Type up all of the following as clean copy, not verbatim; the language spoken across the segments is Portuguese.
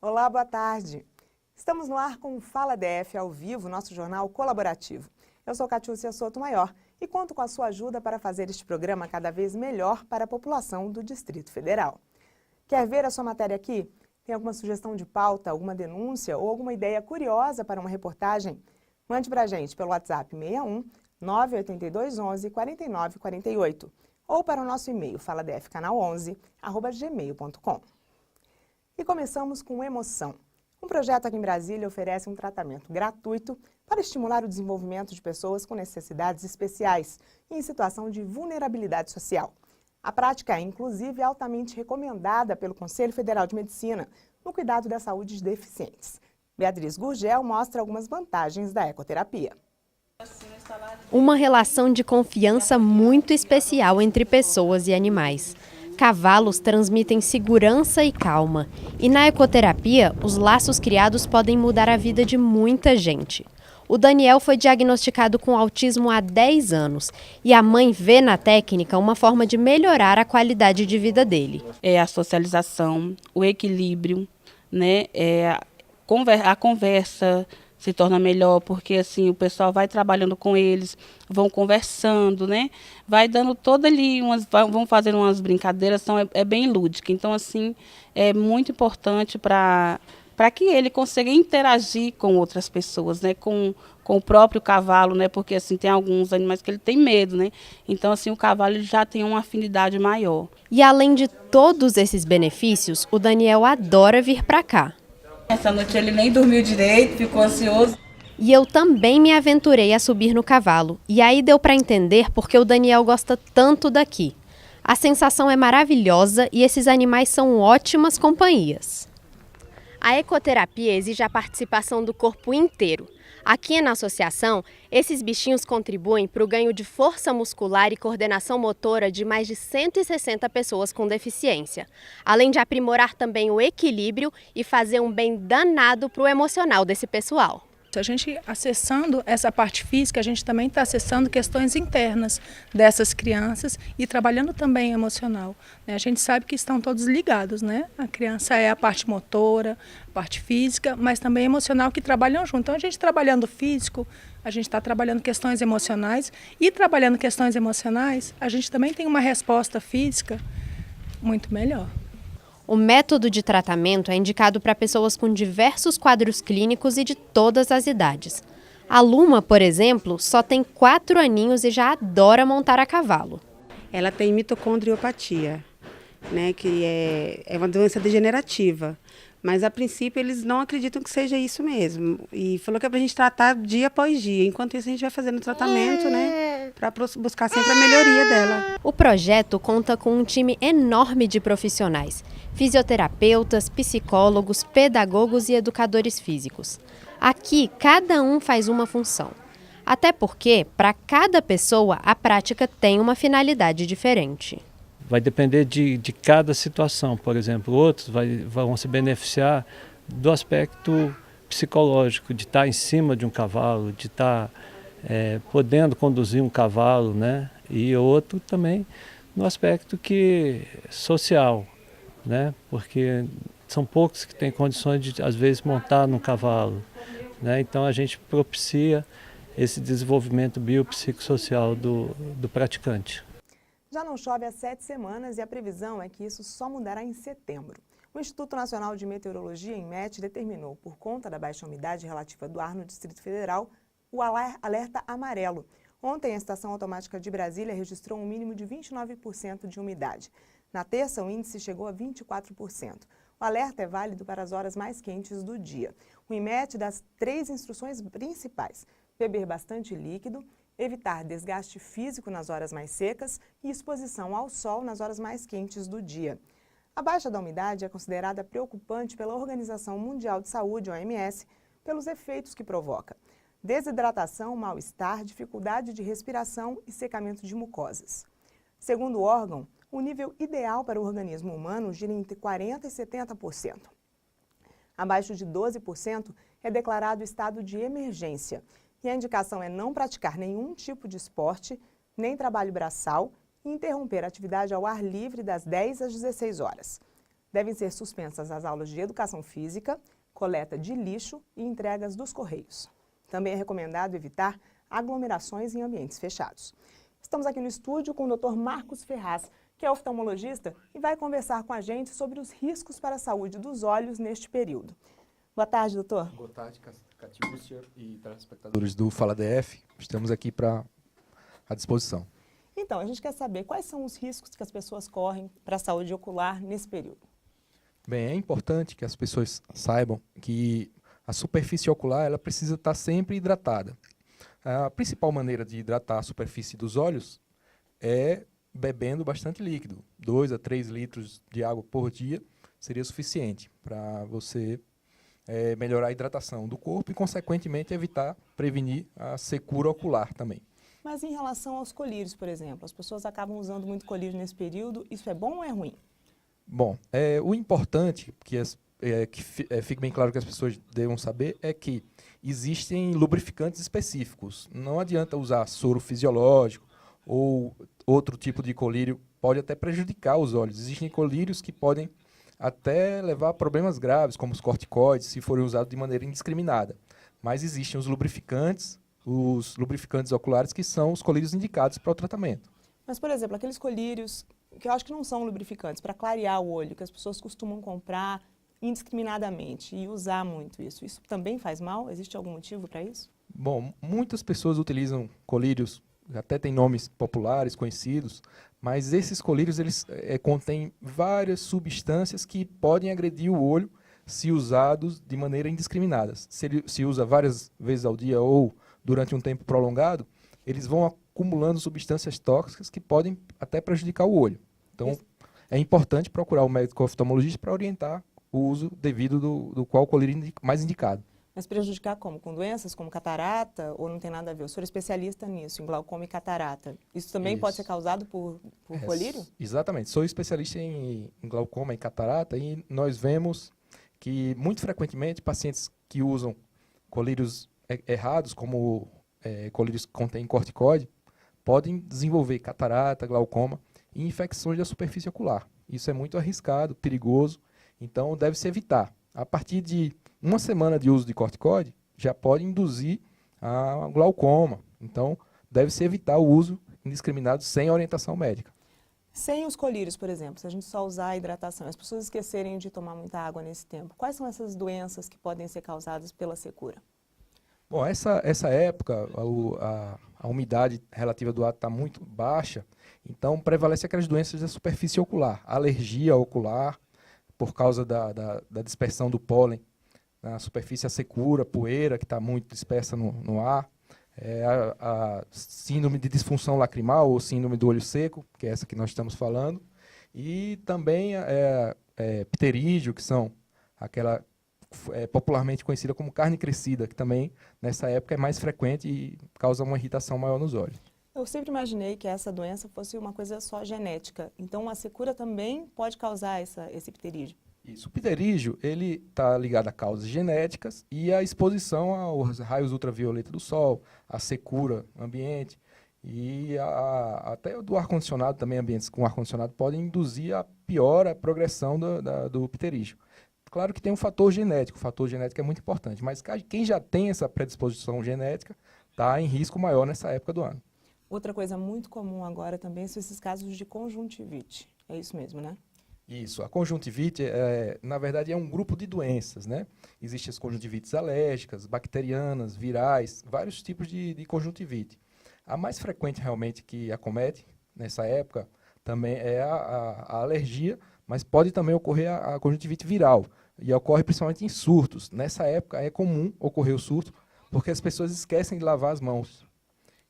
Olá, boa tarde. Estamos no ar com o Fala DF ao vivo, nosso jornal colaborativo. Eu sou Catiúcia Sotomayor e conto com a sua ajuda para fazer este programa cada vez melhor para a população do Distrito Federal. Quer ver a sua matéria aqui? Tem alguma sugestão de pauta, alguma denúncia ou alguma ideia curiosa para uma reportagem? Mande para a gente pelo WhatsApp 61 982 11 49 48 ou para o nosso e-mail faladfcanal11@gmail.com. E começamos com Emoção. Um projeto aqui em Brasília oferece um tratamento gratuito para estimular o desenvolvimento de pessoas com necessidades especiais e em situação de vulnerabilidade social. A prática é, inclusive, altamente recomendada pelo Conselho Federal de Medicina no cuidado da saúde de deficientes. Beatriz Gurgel mostra algumas vantagens da ecoterapia. Uma relação de confiança muito especial entre pessoas e animais. Cavalos transmitem segurança e calma. E na ecoterapia, os laços criados podem mudar a vida de muita gente. O Daniel foi diagnosticado com autismo há 10 anos e a mãe vê na técnica uma forma de melhorar a qualidade de vida dele. É a socialização, o equilíbrio, né? A conversa se torna melhor, porque assim o pessoal vai trabalhando com eles, vão conversando, né? Vai dando toda ali, vão fazendo umas brincadeiras, é bem lúdica. Então, assim, é muito importante para que ele consiga interagir com outras pessoas, né? Com o próprio cavalo, né? Porque assim, tem alguns animais que ele tem medo, né? Então, assim, o cavalo ele já tem uma afinidade maior. E além de todos esses benefícios, o Daniel adora vir para cá. Essa noite ele nem dormiu direito, ficou ansioso. E eu também me aventurei a subir no cavalo. E aí deu para entender porque o Daniel gosta tanto daqui. A sensação é maravilhosa e esses animais são ótimas companhias. A ecoterapia exige a participação do corpo inteiro. Aqui na associação, esses bichinhos contribuem para o ganho de força muscular e coordenação motora de mais de 160 pessoas com deficiência, além de aprimorar também o equilíbrio e fazer um bem danado para o emocional desse pessoal. A gente acessando essa parte física, a gente também está acessando questões internas dessas crianças e trabalhando também emocional. A gente sabe que estão todos ligados, né? A criança é a parte motora, a parte física, mas também emocional que trabalham junto. Então a gente trabalhando físico, a gente está trabalhando questões emocionais e trabalhando questões emocionais, a gente também tem uma resposta física muito melhor. O método de tratamento é indicado para pessoas com diversos quadros clínicos e de todas as idades. A Luma, por exemplo, só tem 4 aninhos e já adora montar a cavalo. Ela tem mitocondriopatia, né, que é uma doença degenerativa. Mas, a princípio, eles não acreditam que seja isso mesmo. E falou que é para a gente tratar dia após dia. Enquanto isso, a gente vai fazendo tratamento, né, para buscar sempre a melhoria dela. O projeto conta com um time enorme de profissionais. Fisioterapeutas, psicólogos, pedagogos e educadores físicos. Aqui, cada um faz uma função. Até porque, para cada pessoa, a prática tem uma finalidade diferente. Vai depender de cada situação. Por exemplo, outros vão se beneficiar do aspecto psicológico, de estar em cima de um cavalo, de estar podendo conduzir um cavalo, né? E outro também no aspecto social, né? Porque são poucos que têm condições de, às vezes, montar num cavalo, né? Então a gente propicia esse desenvolvimento biopsicossocial do praticante. Já não chove há 7 semanas e a previsão é que isso só mudará em setembro. O Instituto Nacional de Meteorologia, INMET, determinou, por conta da baixa umidade relativa do ar no Distrito Federal, o alerta amarelo. Ontem, a Estação Automática de Brasília registrou um mínimo de 29% de umidade. Na terça, o índice chegou a 24%. O alerta é válido para as horas mais quentes do dia. O INMET dá 3 instruções principais: beber bastante líquido, evitar desgaste físico nas horas mais secas e exposição ao sol nas horas mais quentes do dia. A baixa da umidade é considerada preocupante pela Organização Mundial de Saúde, OMS, pelos efeitos que provoca: desidratação, mal-estar, dificuldade de respiração e secamento de mucosas. Segundo o órgão, o nível ideal para o organismo humano gira entre 40% e 70%. Abaixo de 12% é declarado estado de emergência e a indicação é não praticar nenhum tipo de esporte, nem trabalho braçal e interromper a atividade ao ar livre das 10 às 16 horas. Devem ser suspensas as aulas de educação física, coleta de lixo e entregas dos correios. Também é recomendado evitar aglomerações em ambientes fechados. Estamos aqui no estúdio com o Dr. Marcos Ferraz, que é oftalmologista e vai conversar com a gente sobre os riscos para a saúde dos olhos neste período. Boa tarde, doutor. Boa tarde, Catiúcia e telespectadores do Fala DF. Estamos aqui à disposição. Então, a gente quer saber quais são os riscos que as pessoas correm para a saúde ocular nesse período. Bem, é importante que as pessoas saibam que a superfície ocular ela precisa estar sempre hidratada. A principal maneira de hidratar a superfície dos olhos é bebendo bastante líquido. 2 a 3 litros de água por dia seria suficiente para você melhorar a hidratação do corpo e, consequentemente, prevenir a secura ocular também. Mas em relação aos colírios, por exemplo, as pessoas acabam usando muito colírio nesse período, isso é bom ou é ruim? Bom, o importante, que fique bem claro que as pessoas devam saber, é que existem lubrificantes específicos. Não adianta usar soro fisiológico ou outro tipo de colírio, pode até prejudicar os olhos. Existem colírios que podem até levar a problemas graves, como os corticoides, se forem usados de maneira indiscriminada. Mas existem os lubrificantes oculares, que são os colírios indicados para o tratamento. Mas, por exemplo, aqueles colírios que eu acho que não são lubrificantes, para clarear o olho, que as pessoas costumam comprar indiscriminadamente e usar muito isso também faz mal? Existe algum motivo para isso? Bom, muitas pessoas utilizam colírios, até tem nomes populares, conhecidos, mas esses colírios eles contêm várias substâncias que podem agredir o olho se usados de maneira indiscriminada. Se ele se usa várias vezes ao dia ou durante um tempo prolongado, eles vão acumulando substâncias tóxicas que podem até prejudicar o olho. Então, é importante procurar o médico oftalmologista para orientar o uso devido do qual colírio mais indicado. Mas prejudicar como? Com doenças como catarata ou não tem nada a ver? Eu sou especialista nisso, em glaucoma e catarata. Isso também pode ser causado por colírio? Exatamente. Sou especialista em glaucoma e catarata e nós vemos que, muito frequentemente, pacientes que usam colírios errados, como colírios que contêm corticoide, podem desenvolver catarata, glaucoma e infecções da superfície ocular. Isso é muito arriscado, perigoso, então deve-se evitar. A partir de uma semana de uso de corticoide, já pode induzir a glaucoma. Então, deve-se evitar o uso indiscriminado sem orientação médica. Sem os colírios, por exemplo, se a gente só usar a hidratação, as pessoas esquecerem de tomar muita água nesse tempo, quais são essas doenças que podem ser causadas pela secura? Bom, essa época, a umidade relativa do ar está muito baixa, então prevalece aquelas doenças da superfície ocular, alergia ocular, por causa da dispersão do pólen na superfície, a secura, poeira que está muito dispersa no ar, a síndrome de disfunção lacrimal ou síndrome do olho seco, que é essa que nós estamos falando, e também pterígio, que são aquela popularmente conhecida como carne crescida, que também nessa época é mais frequente e causa uma irritação maior nos olhos. Eu sempre imaginei que essa doença fosse uma coisa só genética, então a secura também pode causar esse pterígio. Isso, o pterígio ele está ligado a causas genéticas e à exposição aos raios ultravioleta do sol, à secura ambiente e até do ar-condicionado também, ambientes com ar-condicionado podem induzir a progressão do pterígio. Claro que tem um fator genético, o fator genético é muito importante, mas quem já tem essa predisposição genética está em risco maior nessa época do ano. Outra coisa muito comum agora também são esses casos de conjuntivite. É isso mesmo, né? Isso. A conjuntivite, na verdade, é um grupo de doenças, né? Existem as conjuntivites alérgicas, bacterianas, virais, vários tipos de conjuntivite. A mais frequente realmente que acomete nessa época também é a alergia, mas pode também ocorrer a conjuntivite viral. E ocorre principalmente em surtos. Nessa época é comum ocorrer o surto porque as pessoas esquecem de lavar as mãos.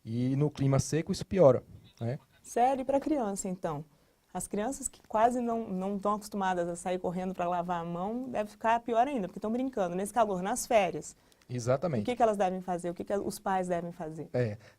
E no clima seco isso piora, né? Sério, e para criança, então? As crianças que quase não estão acostumadas a sair correndo para lavar a mão, deve ficar pior ainda, porque estão brincando nesse calor, nas férias. Exatamente. O que elas devem fazer? O que os pais devem fazer?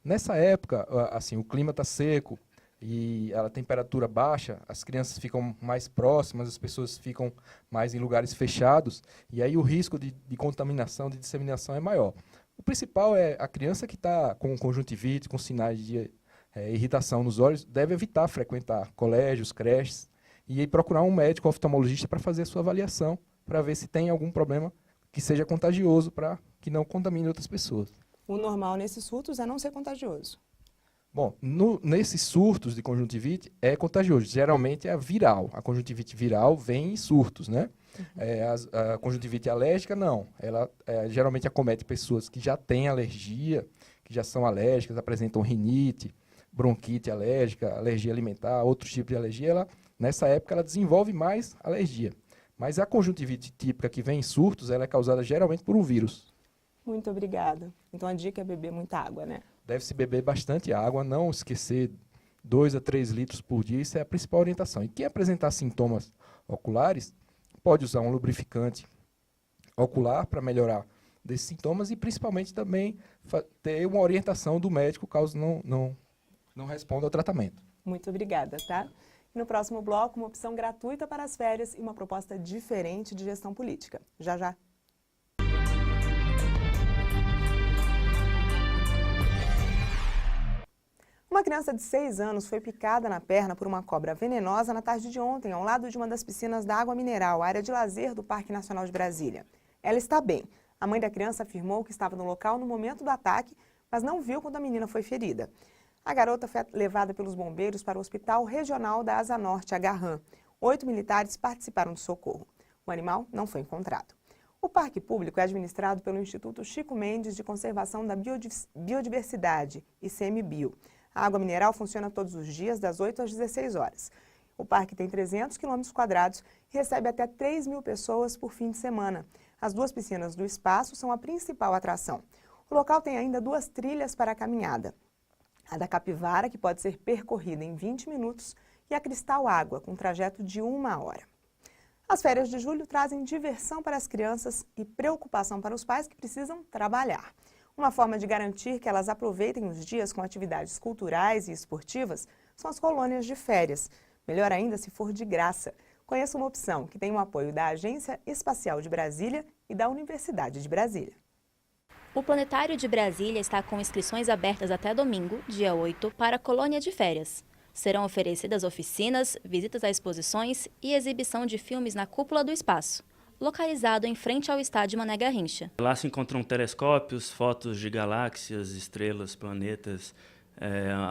Nessa época, assim, o clima está seco e a temperatura baixa, as crianças ficam mais próximas, as pessoas ficam mais em lugares fechados, e aí o risco de contaminação, de disseminação é maior. O principal é a criança que está com conjuntivite, com sinais de irritação nos olhos, deve evitar frequentar colégios, creches, e aí procurar um médico oftalmologista para fazer a sua avaliação, para ver se tem algum problema que seja contagioso, para que não contamine outras pessoas. O normal nesses surtos é não ser contagioso. Bom, nesses surtos de conjuntivite é contagioso. Geralmente é viral. A conjuntivite viral vem em surtos, né? A conjuntivite alérgica, não. Ela geralmente acomete pessoas que já têm alergia, que já são alérgicas, apresentam rinite, bronquite alérgica, alergia alimentar, outros tipos de alergia. Nessa época, ela desenvolve mais alergia. Mas a conjuntivite típica que vem em surtos, ela é causada geralmente por um vírus. Muito obrigada. Então a dica é beber muita água, né? Deve-se beber bastante água, não esquecer 2 a 3 litros por dia, isso é a principal orientação. E quem apresentar sintomas oculares, pode usar um lubrificante ocular para melhorar desses sintomas e principalmente também ter uma orientação do médico caso não responda ao tratamento. Muito obrigada, tá? E no próximo bloco, uma opção gratuita para as férias e uma proposta diferente de gestão política. Já, já. Uma criança de 6 anos foi picada na perna por uma cobra venenosa na tarde de ontem, ao lado de uma das piscinas da Água Mineral, área de lazer do Parque Nacional de Brasília. Ela está bem. A mãe da criança afirmou que estava no local no momento do ataque, mas não viu quando a menina foi ferida. A garota foi levada pelos bombeiros para o Hospital Regional da Asa Norte, Agarrã. 8 militares participaram do socorro. O animal não foi encontrado. O parque público é administrado pelo Instituto Chico Mendes de Conservação da Biodiversidade, ICMBio. A água mineral funciona todos os dias, das 8 às 16 horas. O parque tem 300 km² e recebe até 3.000 pessoas por fim de semana. As 2 piscinas do espaço são a principal atração. O local tem ainda 2 trilhas para a caminhada. A da Capivara, que pode ser percorrida em 20 minutos, e a Cristal Água, com trajeto de 1 hora. As férias de julho trazem diversão para as crianças e preocupação para os pais que precisam trabalhar. Uma forma de garantir que elas aproveitem os dias com atividades culturais e esportivas são as colônias de férias. Melhor ainda se for de graça. Conheça uma opção que tem o apoio da Agência Espacial de Brasília e da Universidade de Brasília. O Planetário de Brasília está com inscrições abertas até domingo, dia 8, para a colônia de férias. Serão oferecidas oficinas, visitas a exposições e exibição de filmes na Cúpula do Espaço, localizado em frente ao estádio Mané Garrincha. Lá se encontram telescópios, fotos de galáxias, estrelas, planetas,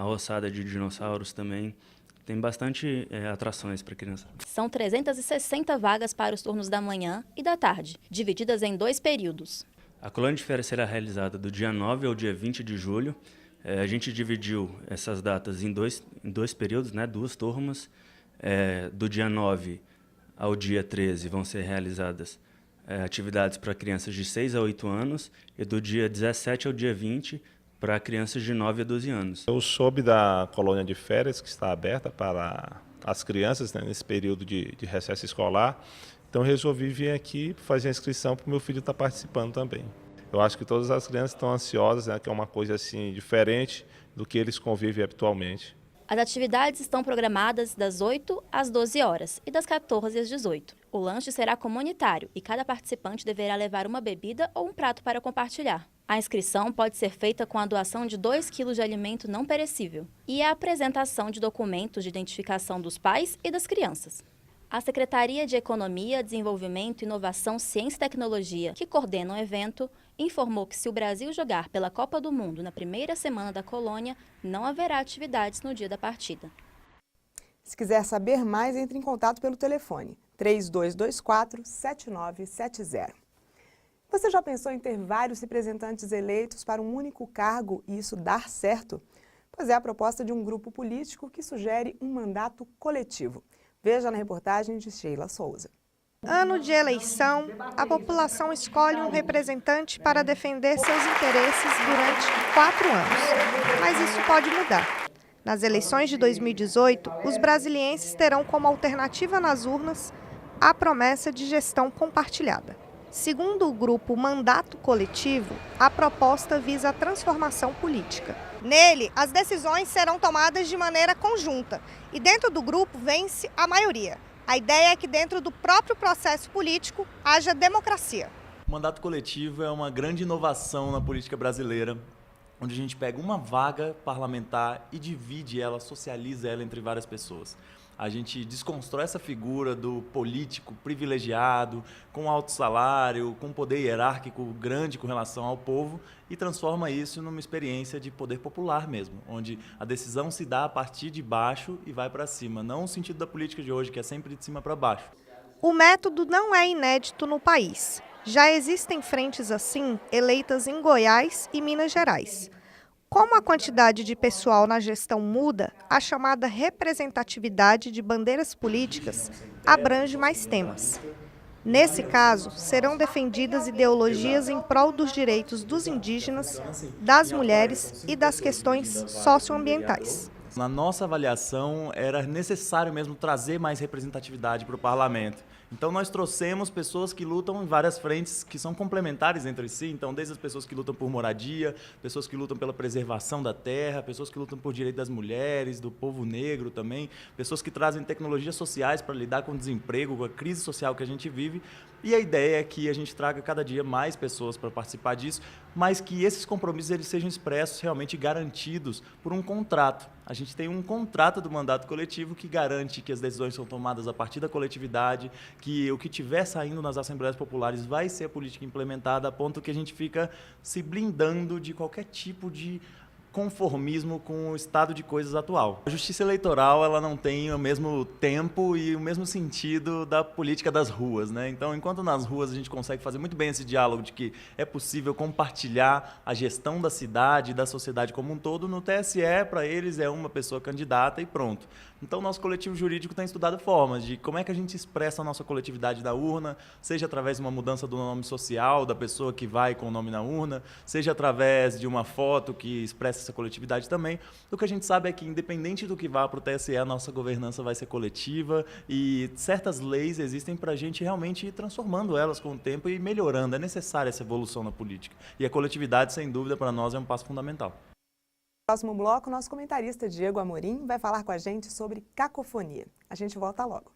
a ossada de dinossauros também. Tem bastante atrações para criança. São 360 vagas para os turnos da manhã e da tarde, divididas em 2 períodos. A colônia de férias será realizada do dia 9 ao dia 20 de julho. A gente dividiu essas datas em dois períodos, né, 2 turmas. Do dia 9 ao dia 13 vão ser realizadas atividades para crianças de 6 a 8 anos e do dia 17 ao dia 20 para crianças de 9 a 12 anos. Eu soube da colônia de férias que está aberta para as crianças, né, nesse período de recesso escolar. Então resolvi vir aqui fazer a inscrição para o meu filho estar participando também. Eu acho que todas as crianças estão ansiosas, né, que é uma coisa assim diferente do que eles convivem habitualmente. As atividades estão programadas das 8 às 12 horas e das 14 às 18. O lanche será comunitário e cada participante deverá levar uma bebida ou um prato para compartilhar. A inscrição pode ser feita com a doação de 2 quilos de alimento não perecível e a apresentação de documentos de identificação dos pais e das crianças. A Secretaria de Economia, Desenvolvimento, Inovação, Ciência e Tecnologia, que coordena o evento, informou que se o Brasil jogar pela Copa do Mundo na primeira semana da colônia, não haverá atividades no dia da partida. Se quiser saber mais, entre em contato pelo telefone 3224-7970. Você já pensou em ter vários representantes eleitos para um único cargo e isso dar certo? Pois é a proposta de um grupo político que sugere um mandato coletivo. Veja na reportagem de Sheila Souza. Ano de eleição, a população escolhe um representante para defender seus interesses durante 4 anos. Mas isso pode mudar. Nas eleições de 2018, os brasilienses terão como alternativa nas urnas a promessa de gestão compartilhada. Segundo o grupo Mandato Coletivo, a proposta visa a transformação política. Nele, as decisões serão tomadas de maneira conjunta e dentro do grupo vence a maioria. A ideia é que dentro do próprio processo político haja democracia. O mandato coletivo é uma grande inovação na política brasileira, onde a gente pega uma vaga parlamentar e divide ela, socializa ela entre várias pessoas. A gente desconstrói essa figura do político privilegiado, com alto salário, com poder hierárquico grande com relação ao povo e transforma isso numa experiência de poder popular mesmo, onde a decisão se dá a partir de baixo e vai para cima, não o sentido da política de hoje, que é sempre de cima para baixo. O método não é inédito no país. Já existem frentes assim eleitas em Goiás e Minas Gerais. Como a quantidade de pessoal na gestão muda, a chamada representatividade de bandeiras políticas abrange mais temas. Nesse caso, serão defendidas ideologias em prol dos direitos dos indígenas, das mulheres e das questões socioambientais. Na nossa avaliação, era necessário mesmo trazer mais representatividade para o parlamento. Então, nós trouxemos pessoas que lutam em várias frentes que são complementares entre si. Então, desde as pessoas que lutam por moradia, pessoas que lutam pela preservação da terra, pessoas que lutam por direito das mulheres, do povo negro também, pessoas que trazem tecnologias sociais para lidar com o desemprego, com a crise social que a gente vive. E a ideia é que a gente traga cada dia mais pessoas para participar disso, mas que esses compromissos eles sejam expressos, realmente garantidos por um contrato. A gente tem um contrato do mandato coletivo que garante que as decisões são tomadas a partir da coletividade, que o que estiver saindo nas assembleias populares vai ser a política implementada, a ponto que a gente fica se blindando de qualquer tipo de conformismo com o estado de coisas atual. A justiça eleitoral ela não tem o mesmo tempo e o mesmo sentido da política das ruas, né? Então, enquanto nas ruas a gente consegue fazer muito bem esse diálogo de que é possível compartilhar a gestão da cidade e da sociedade como um todo, no TSE, para eles, é uma pessoa candidata e pronto. Então, nosso coletivo jurídico tem estudado formas de como é que a gente expressa a nossa coletividade da urna, seja através de uma mudança do nome social da pessoa que vai com o nome na urna, seja através de uma foto que expressa essa coletividade também. O que a gente sabe é que, independente do que vá para o TSE, a nossa governança vai ser coletiva e certas leis existem para a gente realmente ir transformando elas com o tempo e melhorando. É necessária essa evolução na política. E a coletividade, sem dúvida, para nós é um passo fundamental. No próximo bloco, nosso comentarista Diego Amorim vai falar com a gente sobre cacofonia. A gente volta logo.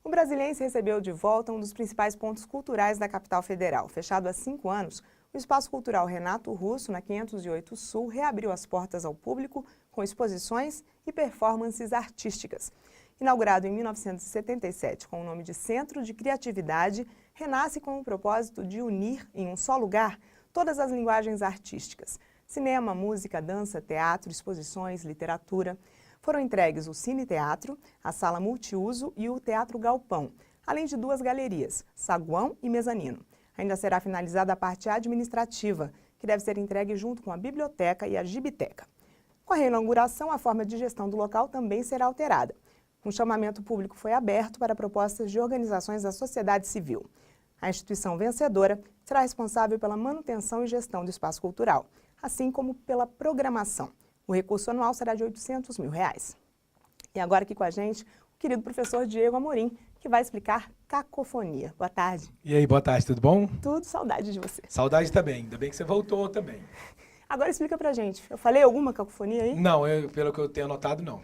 O Brasiliense recebeu de volta um dos principais pontos culturais da capital federal. Fechado há 5 anos, o Espaço Cultural Renato Russo, na 508 Sul, reabriu as portas ao público com exposições e performances artísticas. Inaugurado em 1977 com o nome de Centro de Criatividade, renasce com o propósito de unir em um só lugar todas as linguagens artísticas: cinema, música, dança, teatro, exposições, literatura. Foram entregues o Cine Teatro, a Sala Multiuso e o Teatro Galpão, além de 2 galerias, saguão e mezanino. Ainda será finalizada a parte administrativa, que deve ser entregue junto com a biblioteca e a gibiteca. Com a reinauguração, a forma de gestão do local também será alterada. Um chamamento público foi aberto para propostas de organizações da sociedade civil. A instituição vencedora será responsável pela manutenção e gestão do espaço cultural, assim como pela programação. O recurso anual será de R$ 800 mil. E agora aqui com a gente, o querido professor Diego Amorim, que vai explicar cacofonia. Boa tarde. E aí, boa tarde, tudo bom? Tudo, saudade de você. Saudade também, ainda bem que você voltou também. Agora explica pra gente, eu falei alguma cacofonia aí? Não, pelo que eu tenho anotado, não.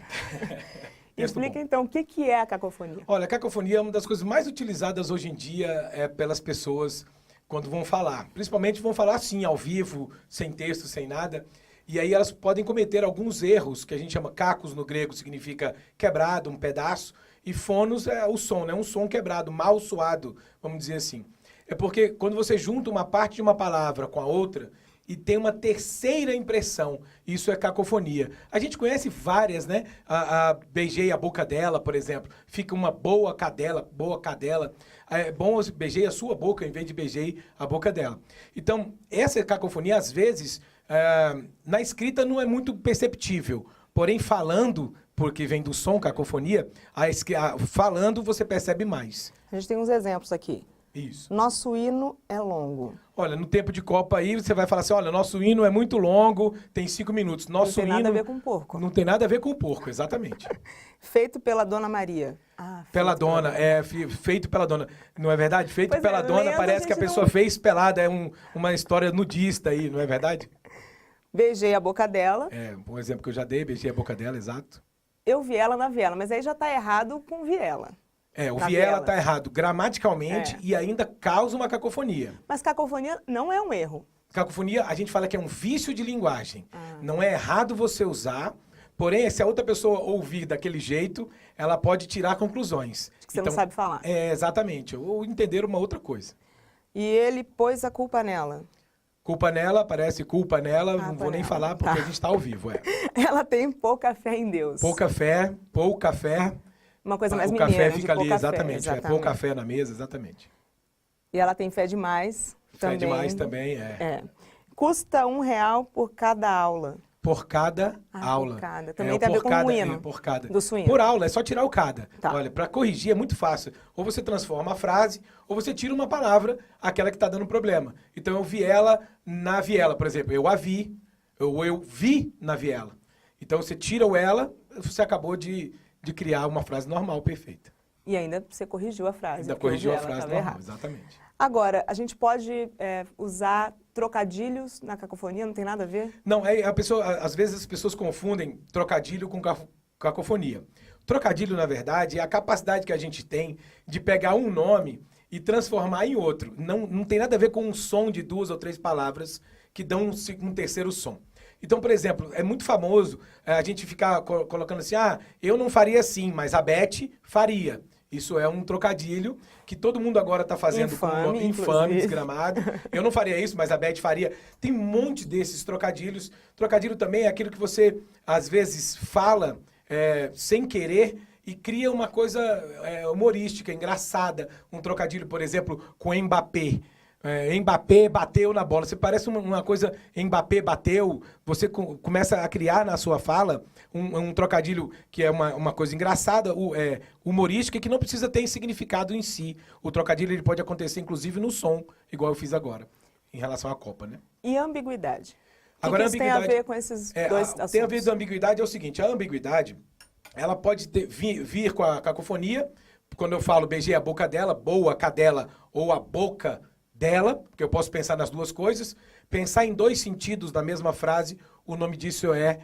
Explica então, o que é a cacofonia? Olha, a cacofonia é uma das coisas mais utilizadas hoje em dia pelas pessoas quando vão falar. Principalmente vão falar assim, ao vivo, sem texto, sem nada. E aí elas podem cometer alguns erros, que a gente chama cacos no grego, significa quebrado, um pedaço. E fonos é o som, né? Um som quebrado, mal soado, vamos dizer assim. É porque quando você junta uma parte de uma palavra com a outra e tem uma terceira impressão, isso é cacofonia. A gente conhece várias, né? Beijei a boca dela, por exemplo. Fica uma boa cadela. É bom beijei a sua boca em vez de beijei a boca dela. Então, essa cacofonia, às vezes, na escrita não é muito perceptível. Porém, falando, porque vem do som, cacofonia, falando você percebe mais. A gente tem uns exemplos aqui. Isso. Nosso hino é longo. Olha, no tempo de Copa aí, você vai falar assim, olha, nosso hino é muito longo, tem 5 minutos. Nosso não tem nada a ver com porco. Não tem nada a ver com porco, exatamente. Feito pela Dona Maria. Pela dona, feito pela dona. Não é verdade? Feito Pois pela é, dona, lendo, parece que a pessoa fez pelada. É uma história nudista aí, não é verdade? Beijei a boca dela. Um exemplo que eu já dei, beijei a boca dela, exato. Eu vi ela na viela, mas aí já tá errado com viela. O viela tá errado gramaticalmente e ainda causa uma cacofonia. Mas cacofonia não é um erro. Cacofonia, a gente fala que é um vício de linguagem. Não é errado você usar, porém, se a outra pessoa ouvir daquele jeito, ela pode tirar conclusões. Que você não sabe falar. Exatamente, ou entender uma outra coisa. E ele pôs a culpa nela. Culpa nela, parece culpa nela, não vou nem falar porque a gente está ao vivo. Ela tem pouca fé em Deus. Pouca fé. Uma coisa mais o mineira, café fica ali, fé, exatamente. Pouco café na mesa, exatamente. E ela tem fé demais também. Fé demais também, Custa R$1 por cada aula. Por cada aula. Por cada. Também tem a ver com o hino. Por cada. Do suíno. Por aula, é só tirar o cada. Tá. Olha, para corrigir é muito fácil. Ou você transforma a frase, ou você tira uma palavra, aquela que está dando problema. Então, eu vi ela na viela, por exemplo. Eu a vi, eu vi na viela. Então, você tira o ela, você acabou de criar uma frase normal, perfeita. E ainda você corrigiu a frase. Ainda corrigiu a frase normal, exatamente. Agora, a gente pode usar trocadilhos na cacofonia? Não tem nada a ver? Não, às vezes as pessoas confundem trocadilho com cacofonia. Trocadilho, na verdade, é a capacidade que a gente tem de pegar um nome e transformar em outro. Não tem nada a ver com um som de 2 ou 3 palavras que dão um terceiro som. Então, por exemplo, é muito famoso a gente ficar colocando assim, eu não faria assim, mas a Beth faria. Isso é um trocadilho que todo mundo agora está fazendo com um nome infame, desgramado. Eu não faria isso, mas a Beth faria. Tem um monte desses trocadilhos. Trocadilho também é aquilo que você, às vezes, fala sem querer e cria uma coisa humorística, engraçada. Um trocadilho, por exemplo, com Mbappé. Mbappé bateu na bola. Você parece uma coisa, Mbappé bateu, você começa a criar na sua fala um trocadilho que é uma coisa engraçada, humorística, que não precisa ter significado em si. O trocadilho ele pode acontecer, inclusive, no som, igual eu fiz agora, em relação à Copa, né? E a ambiguidade? Agora, o que isso tem a ver com esses dois assuntos? Tem a ver com a ambiguidade, é o seguinte, a ambiguidade, ela pode vir com a cacofonia, quando eu falo beijei a boca dela, boa cadela, ou a boca dela, porque eu posso pensar nas duas coisas, pensar em 2 sentidos da mesma frase, o nome disso é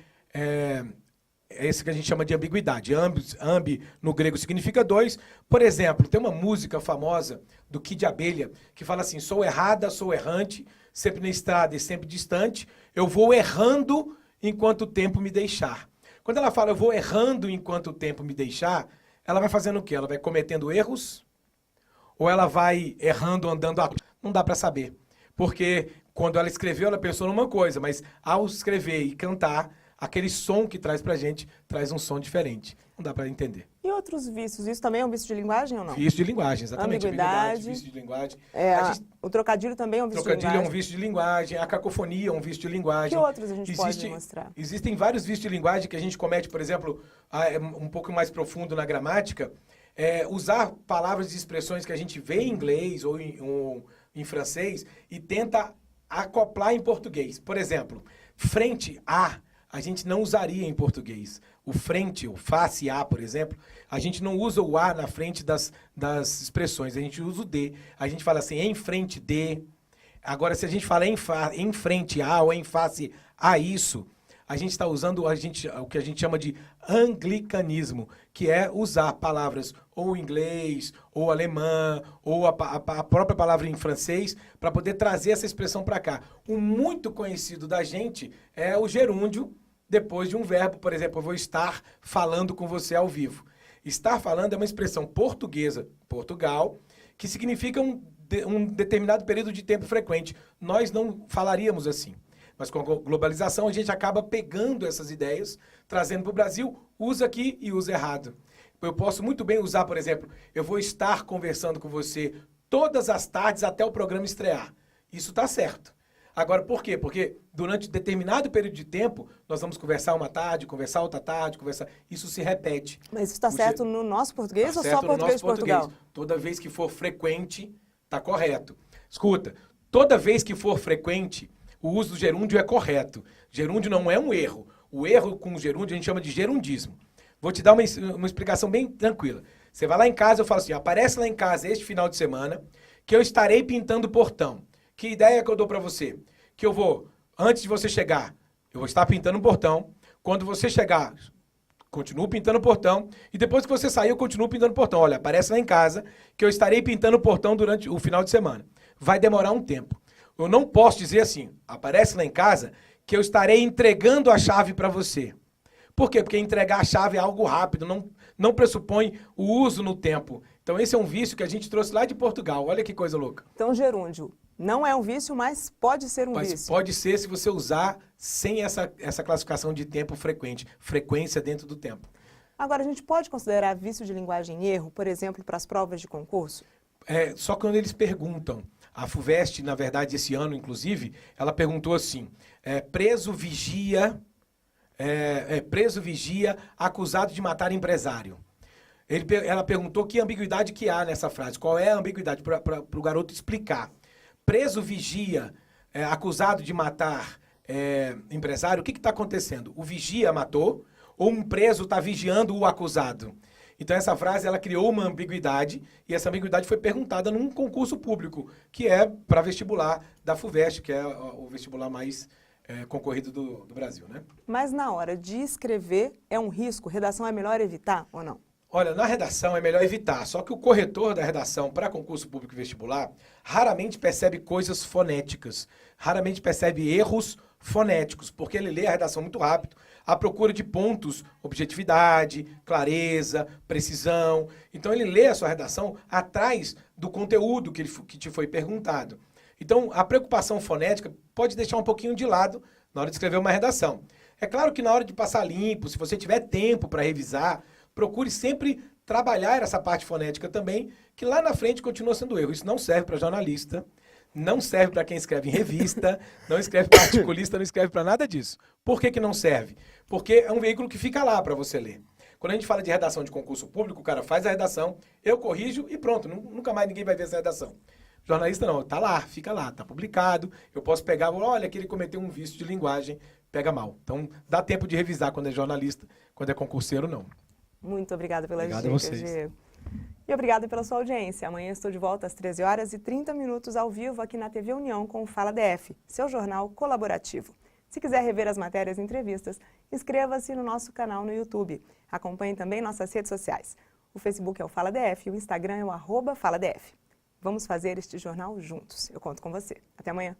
esse que a gente chama de ambiguidade. Ambi no grego significa 2. Por exemplo, tem uma música famosa do Kid Abelha que fala assim, sou errada, sou errante, sempre na estrada e sempre distante, eu vou errando enquanto o tempo me deixar. Quando ela fala eu vou errando enquanto o tempo me deixar, ela vai fazendo o quê? Ela vai cometendo erros? Ou ela vai errando, andando a... Não dá para saber. Porque quando ela escreveu, ela pensou numa coisa, mas ao escrever e cantar, aquele som que traz pra gente, traz um som diferente. Não dá para entender. E outros vícios? Isso também é um vício de linguagem ou não? Vício de linguagem, exatamente. Ambiguidade. Vício de linguagem. O trocadilho também é um vício de linguagem? Trocadilho é um vício de linguagem, a cacofonia é um vício de linguagem. Que outros a gente pode mostrar? Existem vários vícios de linguagem que a gente comete, por exemplo, um pouco mais profundo na gramática, usar palavras e expressões que a gente vê em inglês ou em francês e tenta acoplar em português. Por exemplo, frente a gente não usaria em português. O frente, o face a, por exemplo, a gente não usa o a na frente das expressões, a gente usa o de. A gente fala assim, em frente de. Agora, se a gente fala em frente a ou em face a isso, a gente está usando o que a gente chama de anglicanismo, que é usar palavras ou inglês, ou alemã, ou a própria palavra em francês, para poder trazer essa expressão para cá. O muito conhecido da gente é o gerúndio, depois de um verbo, por exemplo, eu vou estar falando com você ao vivo. Estar falando é uma expressão portuguesa, Portugal, que significa um determinado período de tempo frequente. Nós não falaríamos assim. Mas com a globalização a gente acaba pegando essas ideias, trazendo para o Brasil, usa aqui e usa errado. Eu posso muito bem usar, por exemplo, eu vou estar conversando com você todas as tardes até o programa estrear. Isso está certo. Agora, por quê? Porque durante determinado período de tempo, nós vamos conversar uma tarde, conversar outra tarde, conversar... Isso se repete. Mas isso está certo no nosso português ou só português de Portugal? Toda vez que for frequente, Tá correto. Escuta, toda vez que for frequente, o uso do gerúndio é correto. Gerúndio não é um erro. O erro com o gerúndio a gente chama de gerundismo. Vou te dar uma explicação bem tranquila. Você vai lá em casa, eu falo assim, aparece lá em casa este final de semana que eu estarei pintando o portão. Que ideia que eu dou para você? Que eu vou, antes de você chegar, eu vou estar pintando o portão. Quando você chegar, continuo pintando o portão. E depois que você sair, eu continuo pintando o portão. Olha, aparece lá em casa que eu estarei pintando o portão durante o final de semana. Vai demorar um tempo. Eu não posso dizer assim, aparece lá em casa que eu estarei entregando a chave para você. Por quê? Porque entregar a chave é algo rápido, não pressupõe o uso no tempo. Então esse é um vício que a gente trouxe lá de Portugal. Olha que coisa louca. Então gerúndio não é um vício, mas pode ser um vício. Pode ser se você usar sem essa classificação de tempo frequente, frequência dentro do tempo. Agora, a gente pode considerar vício de linguagem erro, por exemplo, para as provas de concurso? Só quando eles perguntam. A FUVEST, na verdade, esse ano, inclusive, ela perguntou assim, preso vigia acusado de matar empresário. Ela perguntou que ambiguidade que há nessa frase, qual é a ambiguidade, para o garoto explicar. Preso vigia acusado de matar empresário, o que está acontecendo? O vigia matou ou um preso está vigiando o acusado? Então essa frase ela criou uma ambiguidade e essa ambiguidade foi perguntada num concurso público, que é para vestibular da FUVEST, que é o vestibular mais concorrido do Brasil, né? Mas na hora de escrever é um risco? Redação é melhor evitar ou não? Olha, na redação é melhor evitar, só que o corretor da redação para concurso público e vestibular raramente percebe coisas fonéticas, raramente percebe erros fonéticos, porque ele lê a redação muito rápido, à procura de pontos, objetividade, clareza, precisão. Então ele lê a sua redação atrás do conteúdo que te foi perguntado. Então a preocupação fonética pode deixar um pouquinho de lado na hora de escrever uma redação. É claro que na hora de passar limpo, se você tiver tempo para revisar, procure sempre trabalhar essa parte fonética também, que lá na frente continua sendo erro. Isso não serve para jornalista, não serve para quem escreve em revista, não escreve para articulista, não escreve para nada disso. Por que não serve? Porque é um veículo que fica lá para você ler. Quando a gente fala de redação de concurso público, o cara faz a redação, eu corrijo e pronto, nunca mais ninguém vai ver essa redação. Jornalista não, tá lá, fica lá, tá publicado, eu posso pegar, olha que ele cometeu um vício de linguagem, pega mal. Então dá tempo de revisar quando é jornalista, quando é concurseiro não. Muito obrigada pelas dicas, a vocês. Diego. E obrigada pela sua audiência. Amanhã estou de volta às 13h30 ao vivo aqui na TV União com o Fala DF, seu jornal colaborativo. Se quiser rever as matérias e entrevistas, inscreva-se no nosso canal no YouTube. Acompanhe também nossas redes sociais. O Facebook é o Fala DF e o Instagram é o @FalaDF. Vamos fazer este jornal juntos. Eu conto com você. Até amanhã.